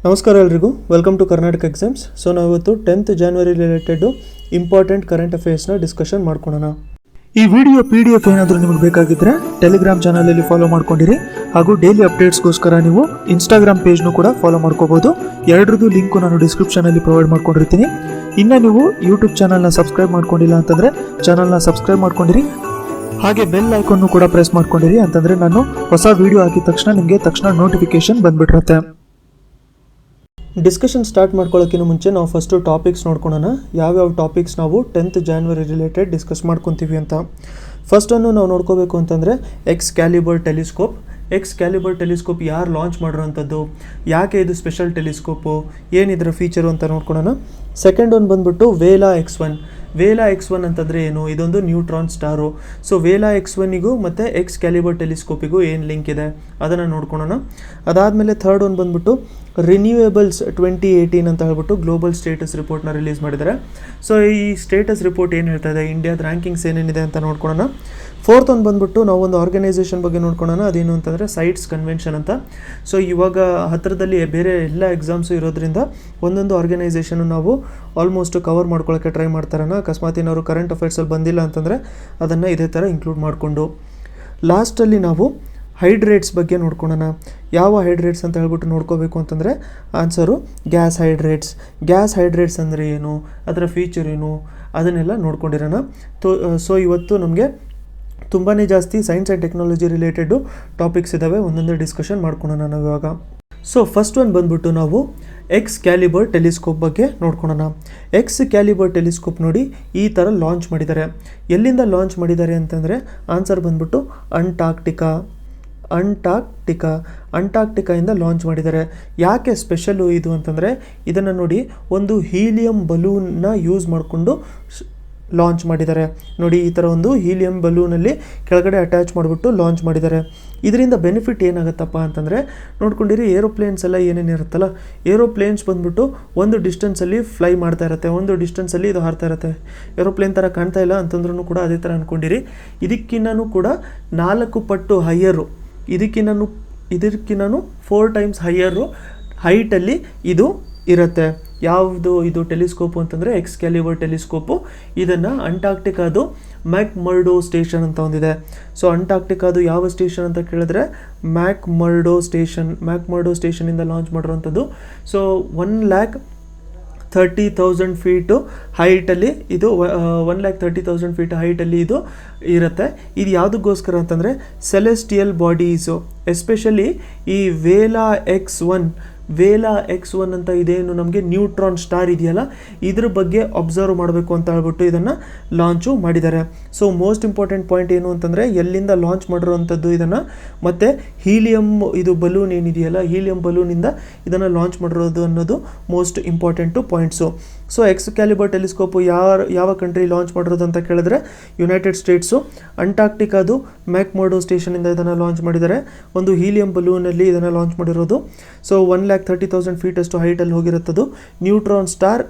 ನಮಸ್ಕಾರ ಎಲ್ರಿಗೂ, welcome to Karnataka exams. So ನಾವಿವತ್ತು 10th January related important current ಅಫೇರ್ಸ್ನ ಡಿಸ್ಕಷನ್ ಮಾಡ್ಕೊಳ್ಳೋಣ. ಈ ವಿಡಿಯೋ PDF ಏನಾದರೂ ನಿಮಗೆ ಬೇಕಾಗಿದ್ದರೆ ಟೆಲಿಗ್ರಾಮ್ ಚಾನಲಲ್ಲಿ ಫಾಲೋ ಮಾಡ್ಕೊಂಡಿರಿ. ಹಾಗೂ ಡೈಲಿ ಅಪ್ಡೇಟ್ಸ್ಗೋಸ್ಕರ ನೀವು ಇನ್ಸ್ಟಾಗ್ರಾಮ್ ಪೇಜ್ನು ಕೂಡ ಫಾಲೋ ಮಾಡ್ಕೋಬೋದು. ಎರಡರದ್ದು ಲಿಂಕು ನಾನು ಡಿಸ್ಕ್ರಿಪ್ಷನಲ್ಲಿ ಪ್ರೊವೈಡ್ ಮಾಡ್ಕೊಂಡಿರ್ತೀನಿ. ಇನ್ನು ನೀವು ಯೂಟ್ಯೂಬ್ ಚಾನಲ್ನ ಸಬ್ಸ್ಕ್ರೈಬ್ ಮಾಡ್ಕೊಂಡಿಲ್ಲ ಅಂತಂದರೆ ಚಾನಲ್ನ ಸಬ್ಸ್ಕ್ರೈಬ್ ಮಾಡ್ಕೊಂಡಿರಿ. ಹಾಗೆ ಬೆಲ್ ಐಕಾನ್ನು ಕೂಡ ಪ್ರೆಸ್ ಮಾಡ್ಕೊಂಡಿರಿ, ಅಂತಂದರೆ ನಾನು ಹೊಸ ವಿಡಿಯೋ ಹಾಕಿದ ತಕ್ಷಣ ನಿಮಗೆ ನೋಟಿಫಿಕೇಶನ್ ಬಂದ್ಬಿಟ್ಟಿರುತ್ತೆ. ಡಿಸ್ಕಷನ್ ಸ್ಟಾರ್ಟ್ ಮಾಡ್ಕೊಳ್ಳೋಕ್ಕಿಂತ ಮುಂಚೆ ನಾವು ಫಸ್ಟು ಟಾಪಿಕ್ಸ್ ನೋಡ್ಕೊಳ್ಳೋಣ. ಯಾವ್ಯಾವ ಟಾಪಿಕ್ಸ್ ನಾವು 10th January ರಿಲೇಟೆಡ್ ಡಿಸ್ಕಸ್ ಮಾಡ್ಕೊತೀವಿ ಅಂತ. ಫಸ್ಟನ್ನು ನಾವು ನೋಡ್ಕೋಬೇಕು ಅಂತಂದರೆ ಎಕ್ಸ್ಕ್ಯಾಲಿಬರ್ ಟೆಲಿಸ್ಕೋಪ್ ಯಾರು ಲಾಂಚ್ ಮಾಡಿರೋಂಥದ್ದು, ಯಾಕೆ ಇದು ಸ್ಪೆಷಲ್ ಟೆಲಿಸ್ಕೋಪು, ಏನಿದ್ರ ಫೀಚರು ಅಂತ ನೋಡ್ಕೊಳ್ಳೋಣ. ಸೆಕೆಂಡ್ ಒಂದು ಬಂದ್ಬಿಟ್ಟು ವೇಲಾ X1 ಅಂತಂದರೆ ಏನು, ಇದೊಂದು ನ್ಯೂಟ್ರಾನ್ ಸ್ಟಾರು. ಸೊ ವೇಲಾ X1ಗೂ ಮತ್ತು ಎಕ್ಸ್ಕ್ಯಾಲಿಬರ್ ಟೆಲಿಸ್ಕೋಪಿಗೂ ಏನು ಲಿಂಕ್ ಇದೆ ಅದನ್ನು ನೋಡ್ಕೊಳ್ಳೋಣ. ಅದಾದಮೇಲೆ ಥರ್ಡ್ ಒಂದು ಬಂದ್ಬಿಟ್ಟು ರಿನ್ಯೂವೇಬಲ್ಸ್ 2018 ಅಂತ ಹೇಳ್ಬಿಟ್ಟು ಗ್ಲೋಬಲ್ ಸ್ಟೇಟಸ್ ರಿಪೋರ್ಟ್ನ ರಿಲೀಸ್ ಮಾಡಿದ್ದಾರೆ. ಸೊ ಈ ಸ್ಟೇಟಸ್ ರಿಪೋರ್ಟ್ ಏನು ಹೇಳ್ತಾ ಇದೆ, ಇಂಡಿಯಾದ ರ್ಯಾಂಕಿಂಗ್ಸ್ ಏನೇನಿದೆ ಅಂತ ನೋಡ್ಕೊಳ್ಳೋಣ. ಫೋರ್ತ್ ಒಂದು ಬಂದ್ಬಿಟ್ಟು ನಾವು ಒಂದು ಆರ್ಗನೈಸೇಷನ್ ಬಗ್ಗೆ ನೋಡ್ಕೊಳ್ಳೋಣ. ಅದೇನು ಅಂತಂದರೆ ಸೈಟ್ಸ್ ಕನ್ವೆನ್ಷನ್ ಅಂತ. ಸೊ ಇವಾಗ ಹತ್ತಿರದಲ್ಲಿ ಬೇರೆ ಎಲ್ಲ ಎಕ್ಸಾಮ್ಸು ಇರೋದ್ರಿಂದ ಒಂದೊಂದು ಆರ್ಗನೈಸೇಷನ್ನು ನಾವು ಆಲ್ಮೋಸ್ಟ್ ಕವರ್ ಮಾಡ್ಕೊಳ್ಳೋಕ್ಕೆ ಟ್ರೈ ಮಾಡ್ತಾರಣ. ಅಕಸ್ಮಾತ್ ಏನಾದ್ರು ಕರೆಂಟ್ ಅಫೇರ್ಸಲ್ಲಿ ಬಂದಿಲ್ಲ ಅಂತಂದರೆ ಅದನ್ನು ಇದೇ ಥರ ಇನ್ಕ್ಲೂಡ್ ಮಾಡಿಕೊಂಡು ಲಾಸ್ಟಲ್ಲಿ ನಾವು ಹೈಡ್ರೇಟ್ಸ್ ಬಗ್ಗೆ ನೋಡ್ಕೊಳ್ಳೋಣ. ಯಾವ ಹೈಡ್ರೇಟ್ಸ್ ಅಂತ ಹೇಳ್ಬಿಟ್ಟು ನೋಡ್ಕೋಬೇಕು ಅಂತಂದರೆ ಆನ್ಸರು ಗ್ಯಾಸ್ ಹೈಡ್ರೇಟ್ಸ್ ಅಂದರೆ ಏನು, ಅದರ ಫೀಚರ್ ಏನು, ಅದನ್ನೆಲ್ಲ ನೋಡ್ಕೊಂಡಿರೋಣ. ಸೊ ಇವತ್ತು ನಮಗೆ ತುಂಬಾ ಜಾಸ್ತಿ science and technology related topics ಇದ್ದಾವೆ, ಒಂದೊಂದೇ ಡಿಸ್ಕಷನ್ ಮಾಡ್ಕೊಳ್ಳೋಣ ನಾವು ಇವಾಗ. ಸೊ ಫಸ್ಟ್ ಒಂದು ಬಂದ್ಬಿಟ್ಟು ನಾವು ಎಕ್ಸ್ಕ್ಯಾಲಿಬರ್ ಟೆಲಿಸ್ಕೋಪ್ ಬಗ್ಗೆ ನೋಡ್ಕೊಳ್ಳೋಣ. ಎಕ್ಸ್ಕ್ಯಾಲಿಬರ್ ಟೆಲಿಸ್ಕೋಪ್ ನೋಡಿ ಈ ಥರ ಲಾಂಚ್ ಮಾಡಿದ್ದಾರೆ. ಎಲ್ಲಿಂದ ಲಾಂಚ್ ಮಾಡಿದ್ದಾರೆ ಅಂತಂದರೆ ಆನ್ಸರ್ ಬಂದ್ಬಿಟ್ಟು ಅಂಟಾರ್ಕ್ಟಿಕಾಯಿಂದ ಲಾಂಚ್ ಮಾಡಿದ್ದಾರೆ. ಯಾಕೆ ಸ್ಪೆಷಲ್ಲು ಇದು ಅಂತಂದರೆ ಇದನ್ನು ನೋಡಿ ಒಂದು ಹೀಲಿಯಂ ಬಲೂನ್ನ ಯೂಸ್ ಮಾಡಿಕೊಂಡು ಲಾಂಚ್ ಮಾಡಿದ್ದಾರೆ. ನೋಡಿ ಈ ಥರ ಒಂದು ಹೀಲಿಯಂ ಬಲೂನಲ್ಲಿ ಕೆಳಗಡೆ ಅಟ್ಯಾಚ್ ಮಾಡಿಬಿಟ್ಟು ಲಾಂಚ್ ಮಾಡಿದ್ದಾರೆ. ಇದರಿಂದ ಬೆನಿಫಿಟ್ ಏನಾಗುತ್ತಪ್ಪ ಅಂತಂದರೆ ನೋಡ್ಕೊಂಡಿರಿ, ಏರೋಪ್ಲೇನ್ಸ್ ಎಲ್ಲ ಏನೇನಿರುತ್ತಲ್ಲ, ಏರೋಪ್ಲೇನ್ಸ್ ಬಂದ್ಬಿಟ್ಟು ಒಂದು ಡಿಸ್ಟೆನ್ಸಲ್ಲಿ ಫ್ಲೈ ಮಾಡ್ತಾ ಇರುತ್ತೆ, ಒಂದು ಡಿಸ್ಟೆನ್ಸಲ್ಲಿ ಇದು ಹಾರ್ತಾ ಇರುತ್ತೆ. ಏರೋಪ್ಲೇನ್ ಥರ ಕಾಣ್ತಾ ಇಲ್ಲ ಅಂತಂದ್ರೂ ಕೂಡ ಅದೇ ಥರ ಅಂದ್ಕೊಂಡಿರಿ. ಇದಕ್ಕಿನ್ನೂ ಕೂಡ 4 ಪಟ್ಟು ಹೈಯರು, ಇದಕ್ಕಿನ್ನೂ 4 times ಹೈಯರು ಹೈಟಲ್ಲಿ ಇದು ಇರುತ್ತೆ. ಯಾವುದು ಇದು ಟೆಲಿಸ್ಕೋಪು ಅಂತಂದರೆ ಎಕ್ಸ್ಕ್ಯಾಲಿಬರ್ ಟೆಲಿಸ್ಕೋಪು. ಇದನ್ನು ಅಂಟಾರ್ಕ್ಟಿಕಾದು ಮ್ಯಾಕ್ಮರ್ಡೋ ಸ್ಟೇಷನ್ ಅಂತ ಒಂದಿದೆ. ಸೊ ಅಂಟಾರ್ಕ್ಟಿಕಾದು ಯಾವ ಸ್ಟೇಷನ್ ಅಂತ ಕೇಳಿದ್ರೆ ಮ್ಯಾಕ್ಮರ್ಡೋ ಸ್ಟೇಷನಿಂದ ಲಾಂಚ್ ಮಾಡಿರೋವಂಥದ್ದು. ಸೊ 1,30,000 ಫೀಟು ಹೈಟಲ್ಲಿ ಇದು 1,30,000 ಫೀಟ್ ಹೈಟಲ್ಲಿ ಇದು ಇರುತ್ತೆ. ಇದು ಯಾವುದಕ್ಕೋಸ್ಕರ ಅಂತಂದರೆ ಸೆಲೆಸ್ಟಿಯಲ್ ಬಾಡೀಸು, ಎಸ್ಪೆಷಲಿ ಈ ವೇಲಾ X1 ಅಂತ ಇದೇನು ನಮಗೆ ನ್ಯೂಟ್ರಾನ್ ಸ್ಟಾರ್ ಇದೆಯಲ್ಲ, ಇದ್ರ ಬಗ್ಗೆ ಅಬ್ಸರ್ವ್ ಮಾಡಬೇಕು ಅಂತ ಹೇಳ್ಬಿಟ್ಟು ಇದನ್ನು ಲಾಂಚು ಮಾಡಿದ್ದಾರೆ. ಸೊ ಮೋಸ್ಟ್ ಇಂಪಾರ್ಟೆಂಟ್ ಪಾಯಿಂಟ್ ಏನು ಅಂತಂದರೆ ಎಲ್ಲಿಂದ ಲಾಂಚ್ ಮಾಡಿರೋವಂಥದ್ದು ಇದನ್ನು, ಮತ್ತು ಹೀಲಿಯಂ ಇದು ಬಲೂನ್ ಏನಿದೆಯಲ್ಲ, ಹೀಲಿಯಂ ಬಲೂನಿಂದ ಇದನ್ನು ಲಾಂಚ್ ಮಾಡಿರೋದು ಅನ್ನೋದು most important points. So Excalibur telescope ಯಾವ ಕಂಟ್ರಿ ಲಾಂಚ್ ಮಾಡಿರೋದು ಅಂತ ಕೇಳಿದ್ರೆ ಯುನೈಟೆಡ್ ಸ್ಟೇಟ್ಸು. ಅಂಟಾರ್ಕ್ಟಿಕಾದು ಮ್ಯಾಕ್ಮರ್ಡೋ ಸ್ಟೇಷನಿಂದ ಇದನ್ನು ಲಾಂಚ್ ಮಾಡಿದ್ದಾರೆ. ಒಂದು ಹೀಲಿಯಂ ಬಲೂನಲ್ಲಿ ಇದನ್ನು ಲಾಂಚ್ ಮಾಡಿರೋದು. ಸೊ 1,30,000 ಫೀಟಷ್ಟು ಹೈಟಲ್ಲಿ ಹೋಗಿರುತ್ತದು. ನ್ಯೂಟ್ರಾನ್ ಸ್ಟಾರ್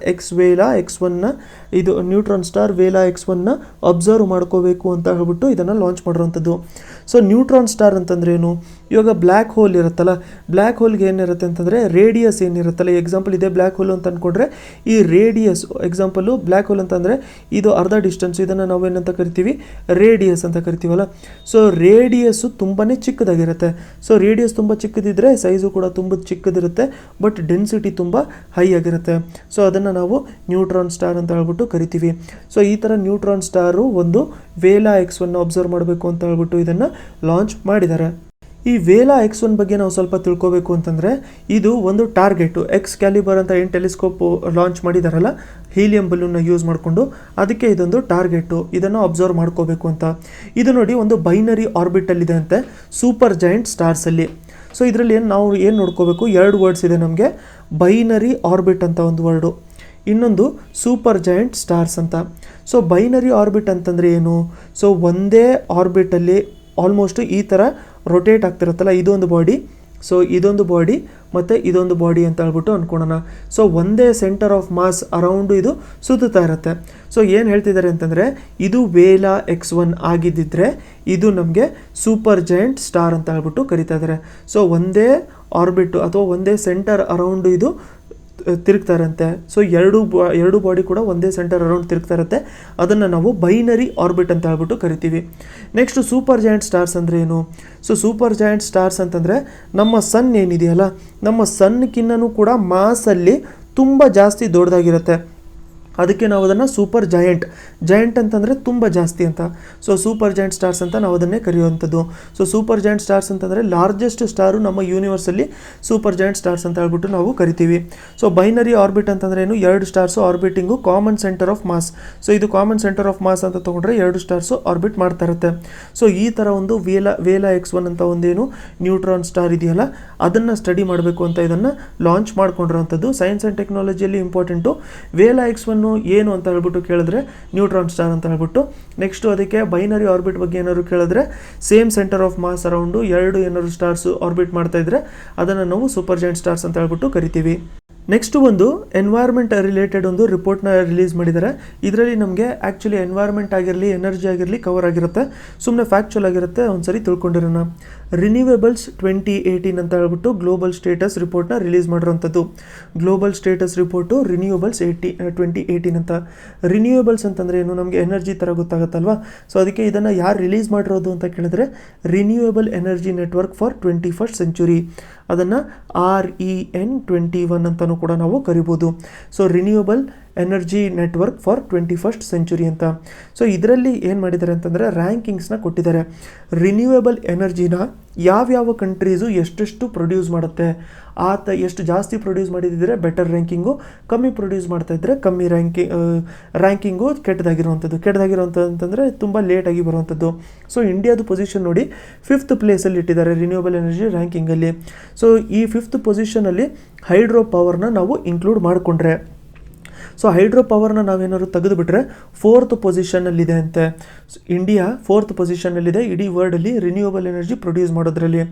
ವೇಲಾ X1ನ ಅಬ್ಸರ್ವ್ ಮಾಡ್ಕೋಬೇಕು ಅಂತ ಹೇಳ್ಬಿಟ್ಟು ಇದನ್ನು ಲಾಂಚ್ ಮಾಡಿರೋವಂಥದ್ದು. ಸೊ ನ್ಯೂಟ್ರಾನ್ ಸ್ಟಾರ್ ಅಂತಂದ್ರೆ ಏನು, ಇವಾಗ ಬ್ಲ್ಯಾಕ್ ಹೋಲ್ ಇರುತ್ತಲ್ಲ, ಬ್ಲ್ಯಾಕ್ ಹೋಲ್ಗೆ ಏನಿರುತ್ತೆ ಅಂತಂದರೆ ರೇಡಿಯಸ್ ಏನಿರುತ್ತಲ್ಲ, ಎಕ್ಸಾಂಪಲ್ ಇದೇ ಬ್ಲ್ಯಾಕ್ ಹೋಲ್ ಅಂತ ಅಂದ್ಕೊಂಡ್ರೆ ಈ ರೇಡಿಯಸ್, ಎಕ್ಸಾಂಪಲು ಬ್ಲ್ಯಾಕ್ ಹೋಲ್ ಅಂತಂದರೆ ಇದು ಅರ್ಧ ಡಿಸ್ಟೆನ್ಸ್, ಇದನ್ನು ನಾವೇನಂತ ಕರಿತೀವಿ, ರೇಡಿಯಸ್ ಅಂತ ಕರಿತೀವಲ್ಲ. ಸೊ ರೇಡಿಯಸ್ಸು ತುಂಬಾ ಚಿಕ್ಕದಾಗಿರುತ್ತೆ. ಸೊ ರೇಡಿಯಸ್ ತುಂಬ ಚಿಕ್ಕದಿದ್ದರೆ ಸೈಜು ಕೂಡ ತುಂಬ ಚಿಕ್ಕದಿರುತ್ತೆ, ಬಟ್ ಡೆನ್ಸಿಟಿ ತುಂಬ ಹೈ ಆಗಿರುತ್ತೆ. ಸೊ ಅದನ್ನು ನಾವು ನ್ಯೂಟ್ರಾನ್ ಸ್ಟಾರ್ ಅಂತ ಹೇಳ್ಬಿಟ್ಟು ಕರಿತೀವಿ. ಸೊ ಈ ಥರ ನ್ಯೂಟ್ರಾನ್ ಸ್ಟಾರು ಒಂದು ವೇಲಾ X1 ಅಬ್ಸರ್ವ್ ಮಾಡಬೇಕು ಅಂತ ಹೇಳ್ಬಿಟ್ಟು ಇದನ್ನು ಲಾಂಚ್ ಮಾಡಿದ್ದಾರೆ. ಈ ವೇಲಾ X1 ಬಗ್ಗೆ ನಾವು ಸ್ವಲ್ಪ ತಿಳ್ಕೋಬೇಕು ಅಂತಂದರೆ ಇದು ಒಂದು ಟಾರ್ಗೆಟು. ಎಕ್ಸ್ಕ್ಯಾಲಿಬರ್ ಅಂತ ಏನು ಟೆಲಿಸ್ಕೋಪ್ ಲಾಂಚ್ ಮಾಡಿದಾರಲ್ಲ ಹೀಲಿಯಂ ಬಲೂನ್ನ ಯೂಸ್ ಮಾಡಿಕೊಂಡು, ಅದಕ್ಕೆ ಇದೊಂದು ಟಾರ್ಗೆಟು, ಇದನ್ನು ಅಬ್ಸರ್ವ್ ಮಾಡ್ಕೋಬೇಕು ಅಂತ. ಇದು ನೋಡಿ ಒಂದು ಬೈನರಿ ಆರ್ಬಿಟಲ್ಲಿದೆ ಅಂತೆ ಸೂಪರ್ ಜೈಂಟ್ ಸ್ಟಾರ್ಸಲ್ಲಿ. ಸೊ ಇದರಲ್ಲಿ ನಾವು ಏನು ನೋಡ್ಕೋಬೇಕು, 2 ವರ್ಡ್ಸ್ ಇದೆ ನಮಗೆ. ಬೈನರಿ ಆರ್ಬಿಟ್ ಅಂತ ಒಂದು ವರ್ಡು, ಇನ್ನೊಂದು ಸೂಪರ್ ಜೈಂಟ್ ಸ್ಟಾರ್ಸ್ ಅಂತ. ಸೊ ಬೈನರಿ ಆರ್ಬಿಟ್ ಅಂತಂದರೆ ಏನು, ಸೊ ಒಂದೇ ಆರ್ಬಿಟಲ್ಲಿ ಆಲ್ಮೋಸ್ಟ್ ಈ ಥರ ರೊಟೇಟ್ ಆಗ್ತಿರುತ್ತಲ್ಲ, ಇದು ಒಂದು ಬಾಡಿ. ಸೊ ಇದೊಂದು ಬಾಡಿ ಮತ್ತು ಇದೊಂದು ಬಾಡಿ ಅಂತ ಹೇಳ್ಬಿಟ್ಟು ಅಂದ್ಕೊಳ್ಳೋಣ. ಸೊ ಒಂದೇ ಸೆಂಟರ್ ಆಫ್ ಮಾಸ್ ಅರೌಂಡು ಇದು ಸುತ್ತುತ್ತಾ ಇರುತ್ತೆ. ಸೊ ಏನು ಹೇಳ್ತಿದ್ದಾರೆ ಅಂತಂದರೆ, ಇದು ವೇಲಾ X1 ಆಗಿದ್ದಿದ್ರೆ ಇದು ನಮಗೆ ಸೂಪರ್ ಜೈಂಟ್ ಸ್ಟಾರ್ ಅಂತ ಹೇಳ್ಬಿಟ್ಟು ಕರಿತಾ ಇದ್ದಾರೆ. ಸೊ ಒಂದೇ ಆರ್ಬಿಟ್ ಅಥವಾ ಒಂದೇ ಸೆಂಟರ್ ಅರೌಂಡು ಇದು ತಿರುಗ್ತಾ ಇರುತ್ತೆ. ಸೊ ಎರಡು ಬಾಡಿ ಕೂಡ ಒಂದೇ ಸೆಂಟರ್ ಅರೌಂಡ್ ತಿರುಗ್ತಾ ಇರುತ್ತೆ. ಅದನ್ನು ನಾವು ಬೈನರಿ ಆರ್ಬಿಟ್ ಅಂತ ಹೇಳ್ಬಿಟ್ಟು ಕರಿತೀವಿ. ನೆಕ್ಸ್ಟ್ ಸೂಪರ್ ಜಾಯಿಂಟ್ ಸ್ಟಾರ್ಸ್ ಅಂದರೆ ಏನು? ಸೊ ಸೂಪರ್ ಜಾಯಿಂಟ್ ಸ್ಟಾರ್ಸ್ ಅಂತಂದರೆ ನಮ್ಮ ಸನ್ ಏನಿದೆಯಲ್ಲ, ನಮ್ಮ ಸನ್ಕಿನ್ನೂ ಕೂಡ ಮಾಸಲ್ಲಿ ತುಂಬ ಜಾಸ್ತಿ ದೊಡ್ಡದಾಗಿರುತ್ತೆ. ಅದಕ್ಕೆ ನಾವು ಅದನ್ನು ಸೂಪರ್ ಜಾಯಿಂಟ್ ಅಂತಂದರೆ ತುಂಬ ಜಾಸ್ತಿ ಅಂತ. ಸೊ ಸೂಪರ್ ಜಾಯಿಂಟ್ ಸ್ಟಾರ್ಸ್ ಅಂತ ನಾವು ಅದನ್ನೇ ಕರೆಯುವಂಥದ್ದು. ಸೊ ಸೂಪರ್ ಜಾಯಿಂಟ್ ಸ್ಟಾರ್ಸ್ ಅಂತಂದರೆ ಲಾರ್ಜೆಸ್ಟ್ ಸ್ಟಾರು ನಮ್ಮ ಯೂನಿವರ್ಸಲ್ಲಿ ಸೂಪರ್ ಜಾಯಿಂಟ್ ಸ್ಟಾರ್ಸ್ ಅಂತ ಹೇಳ್ಬಿಟ್ಟು ನಾವು ಕರಿತೀವಿ. ಸೊ ಬೈನರಿ ಆರ್ಬಿಟ್ ಅಂತಂದ್ರೆ ಏನು? ಎರಡು stars orbiting common centre of mass. So ಇದು ಕಾಮನ್ ಸೆಂಟರ್ ಆಫ್ ಮಾಸ್ ಅಂತ ತೊಗೊಂಡ್ರೆ ಎರಡು ಸ್ಟಾರ್ಸು ಆರ್ಬಿಟ್ ಮಾಡ್ತಾ ಇರುತ್ತೆ. ಸೊ ಈ ಥರ ಒಂದು ವೇಲಾ X1 ಅಂತ ಒಂದೇನು ನ್ಯೂಟ್ರಾನ್ ಸ್ಟಾರ್ ಇದೆಯಲ್ಲ, ಅದನ್ನು ಸ್ಟಡಿ ಮಾಡಬೇಕು ಅಂತ ಇದನ್ನು ಲಾಂಚ್ ಮಾಡ್ಕೊಂಡಿರೋಂಥದ್ದು. ಸೈನ್ಸ್ ಆ್ಯಂಡ್ ಟೆಕ್ನಾಲಜಿಯಲ್ಲಿ ಇಂಪಾರ್ಟೆಂಟು. ವೇಲಾ X1 ಏನು ಅಂತ ಹೇಳ್ಬಿಟ್ಟು ಕೇಳಿದ್ರೆ ನ್ಯೂಟ್ರಾನ್ ಸ್ಟಾರ್ ಅಂತ ಹೇಳ್ಬಿಟ್ಟು. ನೆಕ್ಸ್ಟು ಅದಕ್ಕೆ ಬೈನರಿ ಆರ್ಬಿಟ್ ಬಗ್ಗೆ ಏನಾದ್ರು ಕೇಳಿದ್ರೆ same centre of mass around ಎರಡು ಏನಾದ್ರು ಸ್ಟಾರ್ಸು ಆರ್ಬಿಟ್ ಮಾಡ್ತಾ ಇದ್ರೆ ಅದನ್ನು ನಾವು ಸೂಪರ್ ಜಾಯಿಂಟ್ ಸ್ಟಾರ್ಸ್ ಅಂತ ಹೇಳ್ಬಿಟ್ಟು ಕರಿತೀವಿ. ನೆಕ್ಸ್ಟ್ ಒಂದು ಎನ್ವೈರ್ಮೆಂಟ್ ರಿಲೇಟೆಡ್ ಒಂದು ರಿಪೋರ್ಟ್ನ ರಿಲೀಸ್ ಮಾಡಿದ್ದಾರೆ. ಇದರಲ್ಲಿ ನಮಗೆ ಆ್ಯಕ್ಚುಲಿ ಎನ್ವೈರ್ಮೆಂಟ್ ಆಗಿರಲಿ, ಎನರ್ಜಿ ಆಗಿರಲಿ ಕವರ್ ಆಗಿರುತ್ತೆ. ಸುಮ್ಮನೆ ಫ್ಯಾಕ್ಚುಲ್ ಆಗಿರುತ್ತೆ, ಒಂದ್ಸರಿ ತಿಳ್ಕೊಂಡಿರೋಣ. ರಿನ್ಯೂವೇಬಲ್ಸ್ 2018 ಅಂತ ಹೇಳ್ಬಿಟ್ಟು ಗ್ಲೋಬಲ್ ಸ್ಟೇಟಸ್ ರಿಪೋರ್ಟ್ನ ರಿಲೀಸ್ ಮಾಡಿರೋಂಥದ್ದು. ಗ್ಲೋಬಲ್ ಸ್ಟೇಟಸ್ ರಿಪೋರ್ಟು ರಿನ್ಯೂವೇಬಲ್ಸ್ 2018 ಅಂತ. ರಿನ್ಯೂವೇಬಲ್ಸ್ ಅಂತಂದರೆ ಏನು? ನಮಗೆ ಎನರ್ಜಿ ಥರ ಗೊತ್ತಾಗುತ್ತಲ್ವಾ. ಸೊ ಅದಕ್ಕೆ ಇದನ್ನು ಯಾರು ರಿಲೀಸ್ ಮಾಡಿರೋದು ಅಂತ ಕೇಳಿದ್ರೆ renewable energy network for 21st century. ಅದನ್ನು REN21 ಅಂತಲೂ ಕೂಡ ನಾವು ಕರಿಬೋದು. So renewable energy network for 21st century ಅಂತ. ಸೊ ಇದರಲ್ಲಿ ಏನು ಮಾಡಿದ್ದಾರೆ ಅಂತಂದರೆ ರ್ಯಾಂಕಿಂಗ್ಸ್ನ ಕೊಟ್ಟಿದ್ದಾರೆ. ರಿನ್ಯೂವೇಬಲ್ ಎನರ್ಜಿನ ಯಾವ್ಯಾವ ಕಂಟ್ರೀಸು ಎಷ್ಟೆಷ್ಟು ಪ್ರೊಡ್ಯೂಸ್ ಮಾಡುತ್ತೆ, ಎಷ್ಟು ಜಾಸ್ತಿ ಪ್ರೊಡ್ಯೂಸ್ ಮಾಡಿದರೆ ಬೆಟರ್ ರ್ಯಾಂಕಿಂಗು, ಕಮ್ಮಿ ಪ್ರೊಡ್ಯೂಸ್ ಮಾಡ್ತಾ ಇದ್ದರೆ ಕಮ್ಮಿ ರ್ಯಾಂಕಿಂಗು ಕೆಟ್ಟದಾಗಿರುವಂಥದ್ದು ಅಂತಂದರೆ ತುಂಬ ಲೇಟಾಗಿ ಬರುವಂಥದ್ದು. ಸೊ ಇಂಡಿಯಾದ ಪೊಸಿಷನ್ ನೋಡಿ 5th ಪ್ಲೇಸಲ್ಲಿ ಇಟ್ಟಿದ್ದಾರೆ ರಿನ್ಯೂವೇಬಲ್ ಎನರ್ಜಿ ರ್ಯಾಂಕಿಂಗಲ್ಲಿ. ಸೊ ಈ 5th ಪೊಸಿಷನಲ್ಲಿ ಹೈಡ್ರೋ ಪವರ್ನ ನಾವು ಇನ್ಕ್ಲೂಡ್ ಮಾಡಿಕೊಂಡ್ರೆ, ಸೊ ಹೈಡ್ರೋ ಪವರ್ನ ನಾವೇನಾದ್ರು ತೆಗೆದುಬಿಟ್ರೆ 4th ಪೊಸಿಷನ್ನಲ್ಲಿದೆ ಅಂತೆ. ಇಂಡಿಯಾ 4th ಪೊಸಿಷನ್ನಲ್ಲಿದೆ ಇಡೀ ವರ್ಲ್ಡಲ್ಲಿ ರಿನ್ಯೂವೇಬಲ್ ಎನರ್ಜಿ ಪ್ರೊಡ್ಯೂಸ್ ಮಾಡೋದ್ರಲ್ಲಿ.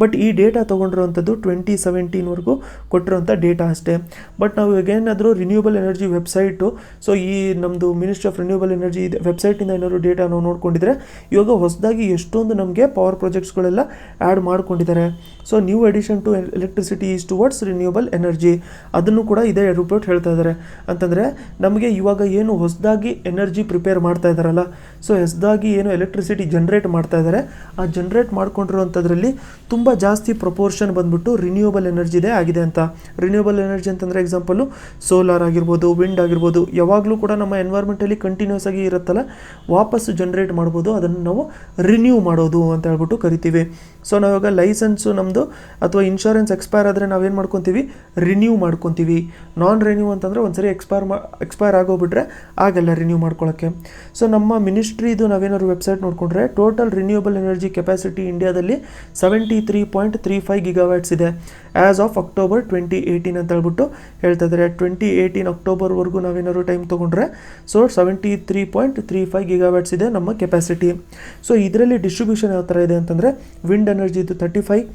ಬಟ್ ಈ ಡೇಟಾ ತೊಗೊಂಡಿರೋವಂಥದ್ದು 2017ವರೆಗೂ ಕೊಟ್ಟಿರೋಂಥ ಡೇಟಾ ಅಷ್ಟೇ. ಬಟ್ ನಾವು ಏನಾದರೂ ರಿನ್ಯೂವೇಬಲ್ ಎನರ್ಜಿ ವೆಬ್ಸೈಟು, ಸೊ ಈ ನಮ್ಮದು ಮಿನಿಸ್ಟ್ರಿ ಆಫ್ ರಿನ್ಯೂವೇಬಲ್ ಎನರ್ಜಿ ವೆಬ್ಸೈಟಿಂದ ಏನಾದ್ರು ಡೇಟಾ ನಾವು ನೋಡ್ಕೊಂಡಿದ್ರೆ ಇವಾಗ ಹೊಸದಾಗಿ ಎಷ್ಟೊಂದು ನಮಗೆ ಪವರ್ ಪ್ರಾಜೆಕ್ಟ್ಸ್ಗಳೆಲ್ಲ ಆ್ಯಡ್ ಮಾಡ್ಕೊಂಡಿದ್ದಾರೆ. So new addition to electricity is towards renewable energy, ಅದನ್ನು ಕೂಡ ಇದೇ ರಿಪೋರ್ಟ್ ಹೇಳ್ತಾ ಇದ್ದಾರೆ. ಅಂತಂದರೆ ನಮಗೆ ಇವಾಗ ಏನು ಹೊಸದಾಗಿ ಎನರ್ಜಿ ಪ್ರಿಪೇರ್ ಮಾಡ್ತಾ ಇದ್ದಾರಲ್ಲ, ಸೊ ಹೊಸದಾಗಿ ಏನು ಎಲೆಕ್ಟ್ರಿಸಿಟಿ ಜನ್ರೇಟ್ ಮಾಡ್ತಾ ಇದ್ದಾರೆ, ಆ ಜನ್ರೇಟ್ ಮಾಡ್ಕೊಂಡಿರೋಂಥದ್ರಲ್ಲಿ ತುಂಬ ಜಾಸ್ತಿ ಪ್ರಪೋರ್ಷನ್ ಬಂದ್ಬಿಟ್ಟು ರಿನ್ಯೂವೇಬಲ್ ಎನರ್ಜಿದೇ ಆಗಿದೆ ಅಂತ. ರಿನ್ಯೂವೇಬಲ್ ಎನರ್ಜಿ ಅಂತಂದರೆ ಎಕ್ಸಾಂಪಲು ಸೋಲಾರ್ ಆಗಿರ್ಬೋದು, ವಿಂಡ್ ಆಗಿರ್ಬೋದು, ಯಾವಾಗಲೂ ಕೂಡ ನಮ್ಮ ಎನ್ವೈರ್ಮೆಂಟಲ್ಲಿ ಕಂಟಿನ್ಯೂಸ್ ಆಗಿ ಇರುತ್ತಲ್ಲ, ವಾಪಸ್ಸು ಜನ್ರೇಟ್ ಮಾಡ್ಬೋದು, ಅದನ್ನು ನಾವು ರಿನ್ಯೂ ಮಾಡೋದು ಅಂತ ಹೇಳ್ಬಿಟ್ಟು ಕರಿತೀವಿ. ಸೊ ನಾವಾಗ ಲೈಸೆನ್ಸು ನಮ್ಮದು ಅಥವಾ ಇನ್ಶೂರೆನ್ಸ್ ಎಕ್ಸ್ಪೈರ್ ಆದರೆ ನಾವೇನು ಮಾಡ್ಕೊತೀವಿ? ರಿನ್ಯೂ ಮಾಡ್ಕೊತೀವಿ. ನಾನ್ ರಿನ್ಯೂ ಅಂತಂದರೆ ಒಂದ್ಸರಿ ಎಕ್ಸ್ಪೈರ್ ಆಗೋಗ್ಬಿಟ್ರೆ ಆಗಲ್ಲ ರಿನ್ಯೂ ಮಾಡ್ಕೊಳ್ಳೋಕ್ಕೆ. ಸೊ ನಮ್ಮ ಮಿನಿಸ್ಟ್ರಿದು ನಾವೇನಾದ್ರು ವೆಬ್ಸೈಟ್ ನೋಡಿಕೊಂಡ್ರೆ ಟೋಟಲ್ ರಿನ್ಯೂವೇಬಲ್ ಎನರ್ಜಿ ಕೆಪಾಸಿಟಿ ಇಂಡಿಯಾದಲ್ಲಿ 73.35 ಗಿಗಾವ್ಯಾಟ್ಸ್ ಇದೆ ಆ್ಯಸ್ ಆಫ್ ಅಕ್ಟೋಬರ್ 2018 ಅಂತ ಹೇಳ್ಬಿಟ್ಟು ಹೇಳ್ತಾ ಇದ್ದಾರೆ. 2018 ಅಕ್ಟೋಬರ್ವರೆಗೂ ನಾವೇನಾದ್ರು ಟೈಮ್ ತೊಗೊಂಡ್ರೆ ಸೊ 73.35 ಗಿಗಾವ್ಯಾಟ್ಸ್ ಇದೆ ನಮ್ಮ ಕೆಪಾಸಿಟಿ. ಸೊ ಇದರಲ್ಲಿ ಡಿಸ್ಟ್ರಿಬ್ಯೂಷನ್ ಯಾವ ಥರ ಇದೆ ಅಂತಂದರೆ ವಿಂಡ್ ಎನರ್ಜಿದು 35,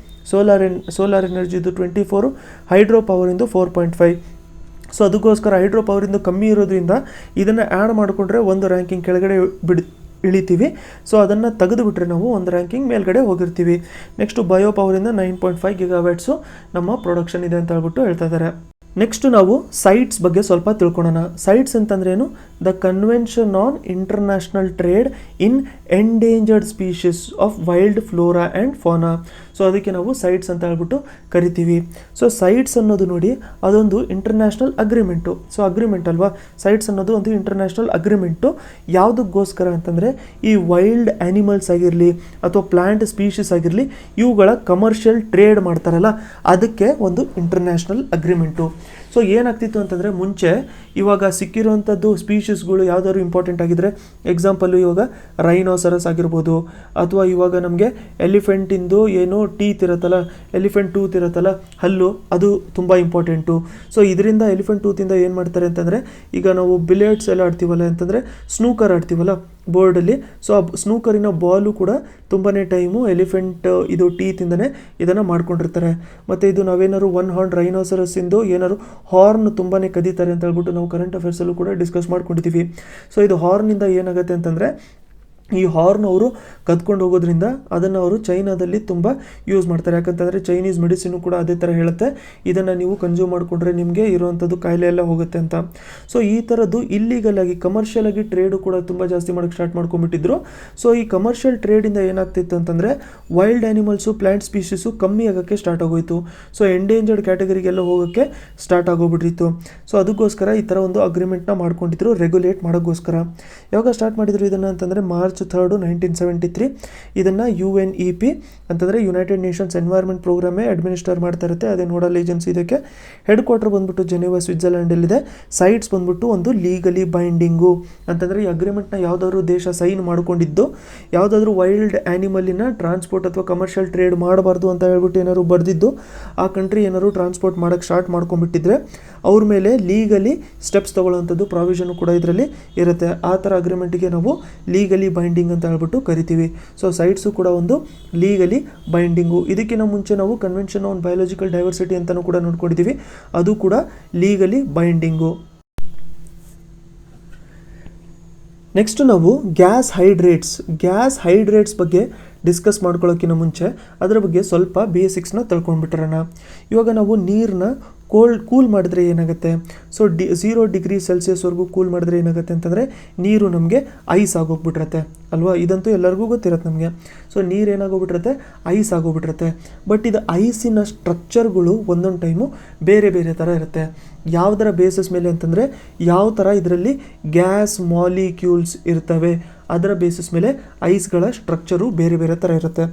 ಸೋಲಾರ್ ಎನರ್ಜಿದು 24, ಹೈಡ್ರೋ ಪವರಿಂದು 4.5. ಸೊ ಅದಕ್ಕೋಸ್ಕರ ಹೈಡ್ರೋ ಪವರಿಂದ ಕಮ್ಮಿ ಇರೋದ್ರಿಂದ ಇದನ್ನು ಆ್ಯಡ್ ಮಾಡಿಕೊಂಡ್ರೆ ಒಂದು ರ್ಯಾಂಕಿಂಗ್ ಕೆಳಗಡೆ ಇಳಿತೀವಿ. ಸೊ ಅದನ್ನು ತೆಗೆದುಬಿಟ್ರೆ ನಾವು ಒಂದು ರ್ಯಾಂಕಿಂಗ್ ಮೇಲ್ಗಡೆ ಹೋಗಿರ್ತೀವಿ. ನೆಕ್ಸ್ಟು ಬಯೋ ಪವರಿಂದ 9.5 ಗಿಗಾವ್ಯಾಟ್ಸು ನಮ್ಮ ಪ್ರೊಡಕ್ಷನ್ ಇದೆ ಅಂತ ಹೇಳ್ಬಿಟ್ಟು ಹೇಳ್ತಾ ಇದ್ದಾರೆ. ನೆಕ್ಸ್ಟ್ ನಾವು ಸೈಟ್ಸ್ ಬಗ್ಗೆ ಸ್ವಲ್ಪ ತಿಳ್ಕೊಳ್ಳೋಣ. ಸೈಟ್ಸ್ ಅಂತಂದ್ರೇನು? The convention on international trade in endangered species of wild flora and fauna. So ಅದಕ್ಕೆ ನಾವು ಸೈಟ್ಸ್ ಅಂತ ಹೇಳ್ಬಿಟ್ಟು ಕರಿತೀವಿ. ಸೊ ಸೈಟ್ಸ್ ಅನ್ನೋದು ನೋಡಿ ಅದೊಂದು ಇಂಟರ್ನ್ಯಾಷನಲ್ ಅಗ್ರಿಮೆಂಟು. ಸೊ ಅಗ್ರಿಮೆಂಟ್ ಅಲ್ವಾ, ಸೈಟ್ಸ್ ಅನ್ನೋದು ಒಂದು ಇಂಟರ್ನ್ಯಾಷನಲ್ ಅಗ್ರಿಮೆಂಟು. ಯಾವುದಕ್ಕೋಸ್ಕರ ಅಂತಂದರೆ ಈ ವೈಲ್ಡ್ ಆ್ಯನಿಮಲ್ಸ್ ಆಗಿರಲಿ ಅಥವಾ ಪ್ಲ್ಯಾಂಟ್ ಸ್ಪೀಷೀಸ್ ಆಗಿರಲಿ ಇವುಗಳ ಕಮರ್ಷಿಯಲ್ ಟ್ರೇಡ್ ಮಾಡ್ತಾರಲ್ಲ, ಅದಕ್ಕೆ ಒಂದು ಇಂಟರ್ನ್ಯಾಷನಲ್ ಅಗ್ರಿಮೆಂಟು. ಸೊ ಏನಾಗ್ತಿತ್ತು ಅಂತಂದರೆ ಮುಂಚೆ ಇವಾಗ ಸಿಕ್ಕಿರುವಂಥದ್ದು ಸ್ಪೀಷೀಸ್ಗಳು ಯಾವುದಾದ್ರು ಇಂಪಾರ್ಟೆಂಟ್ ಆಗಿದ್ದರೆ, ಎಕ್ಸಾಂಪಲ್ಲು ಇವಾಗ ರೈನೋಸರಸ್ ಆಗಿರ್ಬೋದು, ಅಥವಾ ಇವಾಗ ನಮಗೆ ಎಲಿಫೆಂಟಿಂದು ಏನು ಟೀತ್ ಇರುತ್ತಲ್ಲ, ಎಲಿಫೆಂಟ್ ಟೂತ್ ಇರುತ್ತಲ್ಲ, ಹಲ್ಲು, ಅದು ತುಂಬ ಇಂಪಾರ್ಟೆಂಟು. ಸೊ ಇದರಿಂದ ಎಲಿಫೆಂಟ್ ಟೂತಿಂದ ಏನು ಮಾಡ್ತಾರೆ ಅಂತಂದರೆ, ಈಗ ನಾವು ಬಿಲಿಯರ್ಡ್ಸ್ ಎಲ್ಲ ಆಡ್ತೀವಲ್ಲ ಅಂತಂದರೆ ಸ್ನೂಕರ್ ಆಡ್ತೀವಲ್ಲ ಬೋರ್ಡಲ್ಲಿ, ಸೊ ಆ ಸ್ನೂಕರಿನ ಬಾಲು ಕೂಡ ತುಂಬಾ ಟೈಮು ಎಲಿಫೆಂಟ್ ಇದು ಟೀತಿಂದನೇ ಇದನ್ನು ಮಾಡ್ಕೊಂಡಿರ್ತಾರೆ. ಮತ್ತು ಇದು ನಾವೇನಾದ್ರು ಒನ್ ಹಾರ್ನ್ ರೈನೋಸರಸ್ಸಿಂದು ಏನಾದ್ರು ಹಾರ್ನ್ ತುಂಬಾ ಕದೀತಾರೆ ಅಂತ ಹೇಳ್ಬಿಟ್ಟು ನಾವು ಕರೆಂಟ್ ಅಫೇರ್ಸಲ್ಲೂ ಕೂಡ ಡಿಸ್ಕಸ್ ಮಾಡ್ಕೊಂಡಿದ್ದೀವಿ. ಸೊ ಇದು ಹಾರ್ನಿಂದ ಏನಾಗುತ್ತೆ ಅಂತಂದರೆ, ಈ ಹಾರ್ನ್ ಅವರು ಕದ್ಕೊಂಡು ಹೋಗೋದ್ರಿಂದ ಅದನ್ನು ಅವರು ಚೈನಾದಲ್ಲಿ ತುಂಬ ಯೂಸ್ ಮಾಡ್ತಾರೆ. ಯಾಕಂತಂದರೆ ಚೈನೀಸ್ ಮೆಡಿಸಿನು ಕೂಡ ಅದೇ ಥರ ಹೇಳುತ್ತೆ, ಇದನ್ನು ನೀವು ಕನ್ಸ್ಯೂಮ್ ಮಾಡಿಕೊಂಡ್ರೆ ನಿಮಗೆ ಇರುವಂಥದ್ದು ಕಾಯಿಲೆ ಎಲ್ಲ ಹೋಗುತ್ತೆ ಅಂತ. ಸೊ ಈ ಥರದ್ದು ಇಲ್ಲಿಗಲ್ ಆಗಿ ಕಮರ್ಷಿಯಲ್ ಆಗಿ ಟ್ರೇಡು ಕೂಡ ತುಂಬ ಜಾಸ್ತಿ ಮಾಡೋಕ್ಕೆ ಸ್ಟಾರ್ಟ್ ಮಾಡ್ಕೊಂಡ್ಬಿಟ್ಟಿದ್ರು. ಸೊ ಈ ಕಮರ್ಷಿಯಲ್ ಟ್ರೇಡಿಂದ ಏನಾಗ್ತಿತ್ತು ಅಂತಂದರೆ, ವೈಲ್ಡ್ ಆ್ಯನಿಮಲ್ಸು, ಪ್ಲ್ಯಾಂಟ್ ಸ್ಪೀಷೀಸು ಕಮ್ಮಿ ಆಗೋಕ್ಕೆ ಸ್ಟಾರ್ಟ್ ಆಗೋಯಿತು. ಸೊ ಎಂಡೇಂಜರ್ಡ್ ಕ್ಯಾಟಗರಿಗೆಲ್ಲ ಹೋಗೋಕ್ಕೆ ಸ್ಟಾರ್ಟ್ ಆಗೋಗ್ಬಿಟ್ಟಿತ್ತು. ಸೊ ಅದಕ್ಕೋಸ್ಕರ ಈ ಥರ ಒಂದು ಅಗ್ರಿಮೆಂಟ್ನ ಮಾಡ್ಕೊಂಡಿದ್ರು ರೆಗ್ಯುಲೇಟ್ ಮಾಡೋಕ್ಕೋಸ್ಕರ. ಯಾವಾಗ ಸ್ಟಾರ್ಟ್ ಮಾಡಿದ್ರು ಇದನ್ನು ಅಂತಂದರೆ ಮಾರ್ಚ್ 3, 1973. ಇದನ್ನು UNEP ಅಂತಂದರೆ ಯುನೈಟೆಡ್ ನೇಷನ್ಸ್ ಎನ್ವೈರ್ಮೆಂಟ್ ಪ್ರೋಗ್ರಾಮೇ ಅಡ್ಮಿನಿಸ್ಟರ್ ಮಾಡ್ತಾ ಇರುತ್ತೆ, ಅದೇ ನೋಡಲ್ ಏಜೆನ್ಸಿ. ಇದಕ್ಕೆ ಹೆಡ್ ಕ್ವಾರ್ಟರ್ ಬಂದ್ಬಿಟ್ಟು ಜೆನೆವಾ, ಸ್ವಿಟ್ಜರ್ಲ್ಯಾಂಡಲ್ಲಿದೆ. ಸೈಟ್ಸ್ ಬಂದ್ಬಿಟ್ಟು ಒಂದು ಲೀಗಲಿ ಬೈಂಡಿಂಗು ಅಂತಂದರೆ ಈ ಅಗ್ರಿಮೆಂಟ್ನ ಯಾವುದಾದ್ರೂ ದೇಶ ಸೈನ್ ಮಾಡ್ಕೊಂಡಿದ್ದು, ಯಾವುದಾದ್ರೂ ವೈಲ್ಡ್ ಆ್ಯನಿಮಲಿನ ಟ್ರಾನ್ಸ್ಪೋರ್ಟ್ ಅಥವಾ ಕಮರ್ಷಿಯಲ್ ಟ್ರೇಡ್ ಮಾಡಬಾರ್ದು ಅಂತ ಹೇಳ್ಬಿಟ್ಟು ಏನಾದ್ರು ಬರೆದಿದ್ದು, ಆ ಕಂಟ್ರಿ ಏನಾದ್ರು ಟ್ರಾನ್ಸ್ಪೋರ್ಟ್ ಮಾಡೋಕ್ಕೆ ಸ್ಟಾರ್ಟ್ ಮಾಡ್ಕೊಂಡ್ಬಿಟ್ಟಿದ್ರೆ ಅವ್ರ ಮೇಲೆ ಲೀಗಲಿ ಸ್ಟೆಪ್ಸ್ ತೊಗೊಳ್ಳೋವಂಥದ್ದು ಪ್ರಾವಿಷನ್ ಕೂಡ ಇದರಲ್ಲಿ ಇರುತ್ತೆ. ಆ ಥರ ಅಗ್ರಿಮೆಂಟಿಗೆ ನಾವು ಲೀಗಲಿ ಬೈಂಡಿಂಗ್ ಅಂತ ಹೇಳ್ಬಿಟ್ಟು ಕರಿತೀವಿ. ಸೊ ಸೈಟ್ಸು ಕೂಡ ಒಂದು ಲೀಗಲಿ ಬೈಂಡಿಂಗು. ಇದಕ್ಕಿಂತ ಮುಂಚೆ ನಾವು ಕನ್ವೆನ್ಷನ್ ಆನ್ ಬಯೋಲಾಜಿಕಲ್ ಡೈವರ್ಸಿಟಿ ಅಂತಲೂ ಕೂಡ ನೋಡ್ಕೊಂಡಿದ್ದೀವಿ, ಅದು ಕೂಡ ಲೀಗಲಿ ಬೈಂಡಿಂಗು. ನೆಕ್ಸ್ಟ್ ನಾವು ಗ್ಯಾಸ್ ಹೈಡ್ರೇಟ್ಸ್ ಬಗ್ಗೆ ಡಿಸ್ಕಸ್ ಮಾಡ್ಕೊಳ್ಳೋಕ್ಕಿಂತ ಮುಂಚೆ ಅದರ ಬಗ್ಗೆ ಸ್ವಲ್ಪ ಬೇಸಿಕ್ಸ್ನ ತಿಳ್ಕೊಂಡ್ಬಿಟ್ರೋಣ. ಇವಾಗ ನಾವು ನೀರನ್ನ ಕೂಲ್ ಮಾಡಿದ್ರೆ ಏನಾಗುತ್ತೆ, ಸೊ 0 ಡಿಗ್ರಿ ಸೆಲ್ಸಿಯಸ್ವರೆಗೂ ಕೂಲ್ ಮಾಡಿದ್ರೆ ಏನಾಗುತ್ತೆ ಅಂತಂದರೆ ನೀರು ನಮಗೆ ಐಸ್ ಆಗೋಗ್ಬಿಟ್ಟಿರತ್ತೆ ಅಲ್ವಾ. ಇದಂತೂ ಎಲ್ಲರಿಗೂ ಗೊತ್ತಿರತ್ತೆ ನಮಗೆ. ಸೊ ನೀರು ಏನಾಗೋಗ್ಬಿಟ್ಟಿರತ್ತೆ, ಐಸ್ ಆಗೋಗ್ಬಿಟ್ಟಿರತ್ತೆ. ಬಟ್ ಇದು ಐಸಿನ ಸ್ಟ್ರಕ್ಚರ್ಗಳು ಒಂದೊಂದು ಟೈಮು ಬೇರೆ ಬೇರೆ ಥರ ಇರುತ್ತೆ. ಯಾವುದರ ಬೇಸಿಸ್ ಮೇಲೆ ಅಂತಂದರೆ, ಯಾವ ಥರ ಇದರಲ್ಲಿ ಗ್ಯಾಸ್ ಮಾಲಿಕ್ಯೂಲ್ಸ್ ಇರ್ತವೆ ಅದರ ಬೇಸಿಸ್ ಮೇಲೆ ಐಸ್ಗಳ ಸ್ಟ್ರಕ್ಚರು ಬೇರೆ ಬೇರೆ ಥರ ಇರುತ್ತೆ.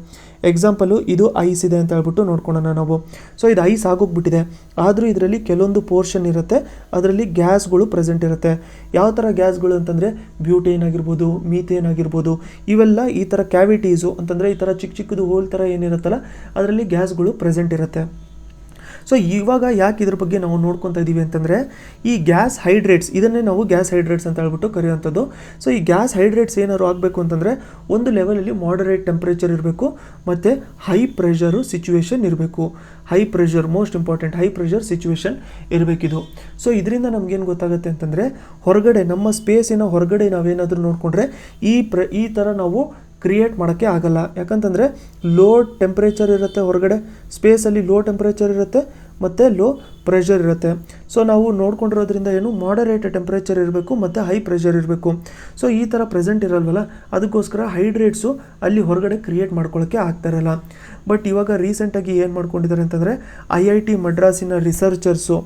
ಎಕ್ಸಾಂಪಲು, ಇದು ಐಸ್ ಇದೆ ಅಂತ ಹೇಳ್ಬಿಟ್ಟು ನೋಡ್ಕೊಳ್ಳೋಣ ನಾವು. ಸೊ ಇದು ಐಸ್ ಆಗೋಗ್ಬಿಟ್ಟಿದೆ, ಆದರೂ ಇದರಲ್ಲಿ ಕೆಲವೊಂದು ಪೋರ್ಷನ್ ಇರುತ್ತೆ, ಅದರಲ್ಲಿ ಗ್ಯಾಸ್ಗಳು ಪ್ರೆಸೆಂಟ್ ಇರುತ್ತೆ. ಯಾವ ಥರ ಗ್ಯಾಸ್ಗಳು ಅಂತಂದರೆ, ಬ್ಯೂಟೇನ್ ಆಗಿರ್ಬೋದು, ಮೀಥೇನ್ ಆಗಿರ್ಬೋದು, ಇವೆಲ್ಲ ಈ ಥರ ಕ್ಯಾವಿಟೀಸು ಅಂತಂದರೆ ಈ ಥರ ಚಿಕ್ಕ ಚಿಕ್ಕದು ಹೋಲ್ ಥರ ಏನಿರುತ್ತಲ್ಲ ಅದರಲ್ಲಿ ಗ್ಯಾಸ್ಗಳು ಪ್ರೆಸೆಂಟ್ ಇರುತ್ತೆ. ಸೊ ಇವಾಗ ಯಾಕೆ ಇದ್ರ ಬಗ್ಗೆ ನಾವು ನೋಡ್ಕೊತಾ ಇದ್ದೀವಿ ಅಂತಂದರೆ, ಈ ಗ್ಯಾಸ್ ಹೈಡ್ರೇಟ್ಸ್, ಇದನ್ನೇ ನಾವು ಗ್ಯಾಸ್ ಹೈಡ್ರೇಟ್ಸ್ ಅಂತ ಹೇಳ್ಬಿಟ್ಟು ಕರೆಯುವಂಥದ್ದು. ಸೊ ಈ ಗ್ಯಾಸ್ ಹೈಡ್ರೇಟ್ಸ್ ಏನಾದ್ರು ಆಗಬೇಕು ಅಂತಂದರೆ ಒಂದು ಲೆವೆಲಲ್ಲಿ ಮಾಡರೇಟ್ ಟೆಂಪ್ರೇಚರ್ ಇರಬೇಕು ಮತ್ತು ಹೈ ಪ್ರೆಷರು ಸಿಚುವೇಶನ್ ಇರಬೇಕು. High pressure most important, high pressure situation ಇರಬೇಕಿದು. ಸೊ ಇದರಿಂದ ನಮಗೇನು ಗೊತ್ತಾಗುತ್ತೆ ಅಂತಂದರೆ, ಹೊರಗಡೆ ನಮ್ಮ ಸ್ಪೇಸಿನ ಹೊರಗಡೆ ನಾವೇನಾದರೂ ನೋಡಿಕೊಂಡ್ರೆ ಈ ಥರ ನಾವು ಕ್ರಿಯೇಟ್ ಮಾಡೋಕ್ಕೆ ಆಗಲ್ಲ. ಯಾಕಂತಂದರೆ ಲೋ ಟೆಂಪ್ರೇಚರ್ ಇರುತ್ತೆ ಹೊರಗಡೆ, ಸ್ಪೇಸಲ್ಲಿ ಲೋ ಟೆಂಪ್ರೇಚರ್ ಇರುತ್ತೆ ಮತ್ತು ಲೋ ಪ್ರೆಷರ್ ಇರುತ್ತೆ. ಸೊ ನಾವು ನೋಡ್ಕೊಂಡಿರೋದ್ರಿಂದ ಏನು, ಮಾಡರೇಟ್ ಟೆಂಪ್ರೇಚರ್ ಇರಬೇಕು ಮತ್ತು ಹೈ ಪ್ರೆಷರ್ ಇರಬೇಕು. ಸೊ ಈ ಥರ ಪ್ರೆಸೆಂಟ್ ಇರಲ್ವಲ್ಲ, ಅದಕ್ಕೋಸ್ಕರ ಹೈಡ್ರೇಟ್ಸು ಅಲ್ಲಿ ಹೊರಗಡೆ ಕ್ರಿಯೇಟ್ ಮಾಡ್ಕೊಳ್ಳೋಕ್ಕೆ ಆಗ್ತಾಯಿರಲ್ಲ. ಬಟ್ ಇವಾಗ ರೀಸೆಂಟಾಗಿ ಏನು ಮಾಡ್ಕೊಂಡಿದ್ದಾರೆ ಅಂತಂದರೆ, IIT ಮಡ್ರಾಸಿನ ರಿಸರ್ಚರ್ಸು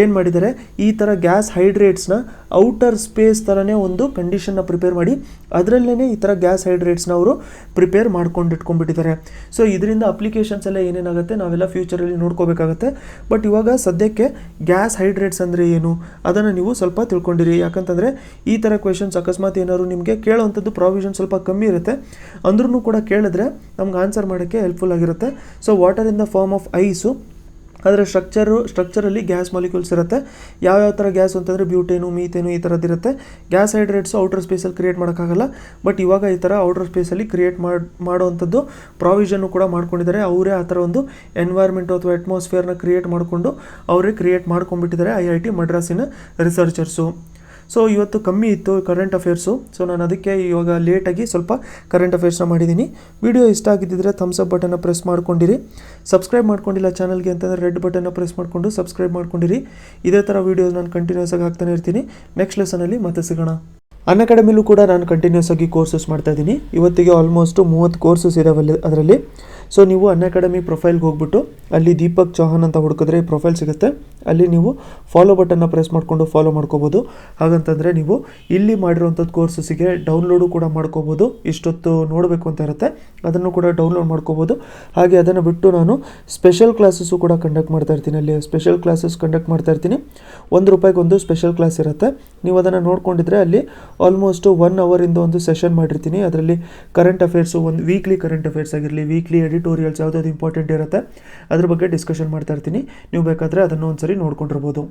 ಏನು ಮಾಡಿದ್ದಾರೆ, ಈ ಥರ ಗ್ಯಾಸ್ ಹೈಡ್ರೇಟ್ಸ್ನ ಔಟರ್ ಸ್ಪೇಸ್ ಥರನೇ ಒಂದು ಕಂಡೀಷನ್ನ ಪ್ರಿಪೇರ್ ಮಾಡಿ ಅದರಲ್ಲೇ ಈ ಥರ ಗ್ಯಾಸ್ ಹೈಡ್ರೇಟ್ಸ್ನ ಅವರು ಪ್ರಿಪೇರ್ ಇಟ್ಕೊಂಡ್ಬಿಟ್ಟಿದ್ದಾರೆ. ಸೊ ಇದರಿಂದ ಅಪ್ಲಿಕೇಶನ್ಸ್ ಎಲ್ಲ ಏನೇನಾಗುತ್ತೆ ನಾವೆಲ್ಲ ಫ್ಯೂಚರಲ್ಲಿ ನೋಡ್ಕೋಬೇಕಾಗತ್ತೆ. ಬಟ್ ಇವಾಗ ಸದ್ಯಕ್ಕೆ ಗ್ಯಾಸ್ ಹೈಡ್ರೇಟ್ಸ್ ಅಂದರೆ ಏನು ಅದನ್ನು ನೀವು ಸ್ವಲ್ಪ ತಿಳ್ಕೊಂಡಿರಿ. ಯಾಕಂತಂದರೆ ಈ ಥರ ಕ್ವೆಶನ್ಸ್ ಅಕಸ್ಮಾತ್ ಏನಾದ್ರು ನಿಮಗೆ ಕೇಳೋವಂಥದ್ದು ಪ್ರಾವಿಷನ್ ಸ್ವಲ್ಪ ಕಮ್ಮಿ ಇರುತ್ತೆ, ಅಂದ್ರೂ ಕೂಡ ಕೇಳಿದ್ರೆ ನಮ್ಗೆ ಆನ್ಸರ್ ಮಾಡೋಕ್ಕೆ ಹೆಲ್ಪ್ಫುಲ್ ಆಗಿರುತ್ತೆ. So water in the form of ice, ಅದರ ಸ್ಟ್ರಕ್ಚರಲ್ಲಿ ಗ್ಯಾಸ್ ಮಾಲಿಕ್ಯೂಲ್ಸ್ ಇರುತ್ತೆ. ಯಾವ್ಯಾವ ಥರ ಗ್ಯಾಸ್ ಅಂತಂದರೆ ಬ್ಯೂಟೇನು, ಮೀಥೇನು ಈ ಥರದ್ದಿರುತ್ತೆ. ಗ್ಯಾಸ್ ಹೈಡ್ರೇಟ್ಸು ಔಟರ್ ಸ್ಪೇಸಲ್ಲಿ ಕ್ರಿಯೇಟ್ ಮಾಡೋಕ್ಕಾಗಲ್ಲ. ಬಟ್ ಇವಾಗ ಈ ಥರ ಔಟರ್ ಸ್ಪೇಸಲ್ಲಿ ಕ್ರಿಯೇಟ್ ಮಾಡೋವಂಥದ್ದು ಪ್ರಾವಿಷನ್ನು ಕೂಡ ಮಾಡ್ಕೊಂಡಿದ್ದಾರೆ. ಅವರೇ ಆ ಥರ ಒಂದು ಎನ್ವೈರ್ಮೆಂಟು ಅಥವಾ ಅಟ್ಮಾಸ್ಫಿಯರ್ನ ಕ್ರಿಯೇಟ್ ಮಾಡಿಕೊಂಡು ಅವರೇ ಕ್ರಿಯೇಟ್ ಮಾಡ್ಕೊಂಡ್ಬಿಟ್ಟಿದ್ದಾರೆ IIT ಮಡ್ರಾಸಿನ ರಿಸರ್ಚರ್ಸು. ಸೊ ಇವತ್ತು ಕಮ್ಮಿ ಇತ್ತು ಕರೆಂಟ್ ಅಫೇರ್ಸು, ಸೊ ನಾನು ಅದಕ್ಕೆ ಇವಾಗ ಲೇಟಾಗಿ ಸ್ವಲ್ಪ ಕರೆಂಟ್ ಅಫೇರ್ಸ್ನ ಮಾಡಿದ್ದೀನಿ. ವಿಡಿಯೋ ಇಷ್ಟ ಆಗಿದ್ದಿದ್ರೆ ಥಮ್ಸ್ ಅಪ್ ಬಟನ್ನ ಪ್ರೆಸ್ ಮಾಡ್ಕೊಂಡಿರಿ. ಸಬ್ಸ್ಕ್ರೈಬ್ ಮಾಡ್ಕೊಂಡಿಲ್ಲ ಚಾನಲ್ಗೆ ಅಂತಂದರೆ ರೆಡ್ ಬಟನ್ನ ಪ್ರೆಸ್ ಮಾಡಿಕೊಂಡು ಸಬ್ಸ್ಕ್ರೈಬ್ ಮಾಡ್ಕೊಂಡಿರಿ. ಇದೇ ಥರ ವೀಡಿಯೋಸ್ ನಾನು ಕಂಟಿನ್ಯೂಸ್ ಆಗಿ ಹಾಕ್ತಾನೆ ಇರ್ತೀನಿ. ನೆಕ್ಸ್ಟ್ ಲೆಸನಲ್ಲಿ ಮತ್ತೆ ಸಿಗೋಣ. ಅನ್ಅಕಾಡೆಮಿಲೂ ಕೂಡ ನಾನು ಕಂಟಿನ್ಯೂಸ್ ಆಗಿ ಕೋರ್ಸಸ್ ಮಾಡ್ತಾಯಿದ್ದೀನಿ. ಇವತ್ತಿಗೆ ಆಲ್ಮೋಸ್ಟ್ 30 ಕೋರ್ಸಸ್ ಇದಾವೆ ಅದರಲ್ಲಿ. ಸೊ ನೀವು ಅನ್ಅಕಾಡೆಮಿ ಪ್ರೊಫೈಲ್ಗೆ ಹೋಗ್ಬಿಟ್ಟು ಅಲ್ಲಿ ದೀಪಕ್ ಚೌಹಾನ್ ಅಂತ ಹುಡುಕಿದ್ರೆ ಪ್ರೊಫೈಲ್ ಸಿಗುತ್ತೆ. ಅಲ್ಲಿ ನೀವು ಫಾಲೋ ಬಟನ್ನ ಪ್ರೆಸ್ ಮಾಡಿಕೊಂಡು ಫಾಲೋ ಮಾಡ್ಕೋಬೋದು. ಹಾಗಂತಂದರೆ ನೀವು ಇಲ್ಲಿ ಮಾಡಿರೋವಂಥದ್ದು ಕೋರ್ಸಸ್ಸಿಗೆ ಡೌನ್ಲೋಡು ಕೂಡ ಮಾಡ್ಕೋಬೋದು. ಇಷ್ಟೊತ್ತು ನೋಡಬೇಕು ಅಂತ ಇರುತ್ತೆ, ಅದನ್ನು ಕೂಡ ಡೌನ್ಲೋಡ್ ಮಾಡ್ಕೋಬೋದು. ಹಾಗೆ ಅದನ್ನು ಬಿಟ್ಟು ನಾನು ಸ್ಪೆಷಲ್ ಕ್ಲಾಸಸ್ಸು ಕೂಡ ಕಂಡಕ್ಟ್ ಮಾಡ್ತಾ ಇರ್ತೀನಿ. ಅಲ್ಲಿ ಸ್ಪೆಷಲ್ ಕ್ಲಾಸಸ್ ಕಂಡಕ್ಟ್ ಮಾಡ್ತಾ ಇರ್ತೀನಿ. ₹1 ಒಂದು ಸ್ಪೆಷಲ್ ಕ್ಲಾಸ್ ಇರುತ್ತೆ. ನೀವು ಅದನ್ನು ನೋಡ್ಕೊಂಡಿದ್ರೆ ಅಲ್ಲಿ ಆಲ್ಮೋಸ್ಟ್ 1 ಅವರಿಂದ ಒಂದು ಸೆಷನ್ ಮಾಡಿರ್ತೀನಿ. ಅದರಲ್ಲಿ ಕರೆಂಟ್ ಅಫೇರ್ಸು, ಒಂದು ವೀಕ್ಲಿ ಕರೆಂಟ್ ಅಫೇರ್ಸ್ ಆಗಿರಲಿ, ವೀಕ್ಲಿ ಎಡಿಟ್ ಟ್ಯೂಟೋರಿಯಲ್ಸ್ ಯಾವುದಾದ್ರು ಇಂಪಾರ್ಟೆಂಟ್ ಇರುತ್ತೆ ಅದ್ರ ಬಗ್ಗೆ ಡಿಸ್ಕಷನ್ ಮಾಡ್ತಾ ಇರ್ತೀನಿ. ನೀವು ಬೇಕಾದರೆ ಅದನ್ನು ಒಂದ್ಸರಿ ನೋಡ್ಕೊಂಡಿರ್ಬೋದು.